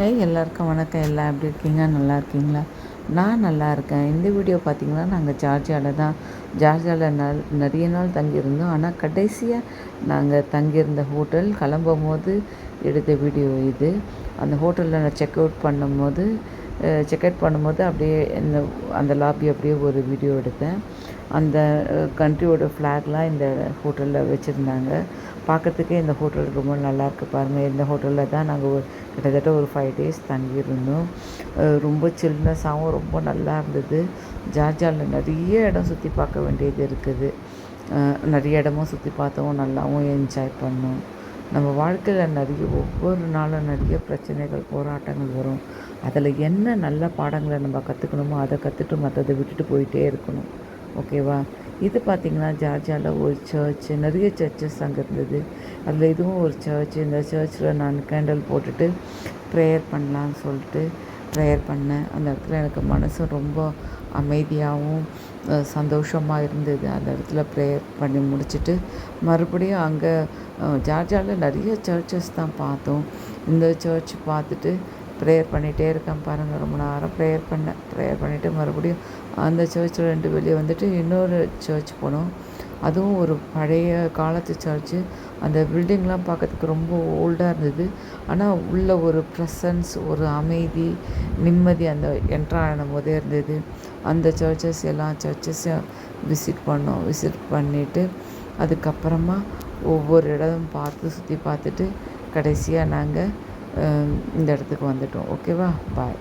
எல்லாருக்கும் வணக்கம். எல்லாம் எப்படி இருக்கீங்க? நல்லா இருக்கீங்களா? நான் நல்லா இருக்கேன். இந்த வீடியோ பார்த்திங்கன்னா, நாங்கள் ஜார்ஜியாவில் நிறைய நாள் தங்கியிருந்தோம். ஆனால் கடைசியாக நாங்கள் தங்கியிருந்த ஹோட்டல் கிளம்பும்போது எடுத்த வீடியோ இது. அந்த ஹோட்டலில் நான் செக் அவுட் பண்ணும்போது அப்படியே அந்த லாபி அப்படியே ஒரு வீடியோ எடுத்தேன். அந்த கண்ட்ரியோட ஃப்ளாக்லாம் இந்த ஹோட்டலில் வச்சுருந்தாங்க. பார்க்குறதுக்கே இந்த ஹோட்டல் ரொம்ப நல்லாயிருக்கு பாருங்கள். இந்த ஹோட்டலில் தான் நாங்கள் கிட்டத்தட்ட ஒரு 5 days தங்கியிருந்தோம். ரொம்ப சில்னஸாகவும் ரொம்ப நல்லா இருந்தது. ஜார்ஜியாவில் நிறைய இடம் சுற்றி பார்க்க வேண்டியது இருக்குது. நிறைய இடமும் சுற்றி பார்த்தோம், நல்லாவும் என்ஜாய் பண்ணோம். நம்ம வாழ்க்கையில் ஒவ்வொரு நாளும் நிறைய பிரச்சனைகள், போராட்டங்கள் வரும். அதில் என்ன நல்ல பாடங்களை நம்ம கற்றுக்கணுமோ அதை கற்றுட்டு மற்றதை விட்டுட்டு போயிட்டே இருக்கணும். ஓகேவா? இது பார்த்திங்கன்னா ஜார்ஜியாவில் ஒரு சர்ச்சு, நிறைய சர்ச்சஸ் அங்கே இருந்தது. அதில் இதுவும் ஒரு சர்ச். இந்த சர்ச்சில் நான் கேண்டில் போட்டுட்டு ப்ரேயர் பண்ணலான்னு சொல்லிட்டு ப்ரேயர் பண்ணேன். அந்த இடத்துல எனக்கு மனசு ரொம்ப அமைதியாகவும் சந்தோஷமாக இருந்தது. அந்த இடத்துல ப்ரேயர் பண்ணி முடிச்சுட்டு மறுபடியும் அங்கே ஜார்ஜியாவில் நிறைய சர்ச்சஸ் தான் பார்த்தோம். இந்த சர்ச் பார்த்துட்டு ப்ரேயர் பண்ணிகிட்டே இருக்கேன் பாருங்கள். ரொம்ப நேரம் ப்ரேயர் பண்ணிவிட்டு மறுபடியும் அந்த சர்ச்சில் 2 வெளியே வந்துட்டு இன்னொரு சர்ச் போனோம். அதுவும் ஒரு பழைய காலத்து சர்ச்சு. அந்த பில்டிங்லாம் பார்க்கறதுக்கு ரொம்ப ஓல்டாக இருந்தது. ஆனால் உள்ள ஒரு ப்ரெசன்ஸ், ஒரு அமைதி, நிம்மதி அந்த என்ட்ரு ஆகும் போதே இருந்தது. அந்த எல்லா சர்ச்சஸையும் விசிட் பண்ணிவிட்டு அதுக்கப்புறமா ஒவ்வொரு இடமும் சுற்றி பார்த்துட்டு கடைசியாக நாங்கள் இந்த இடத்துக்கு வந்துட்டோம். ஓகேவா? பாய்.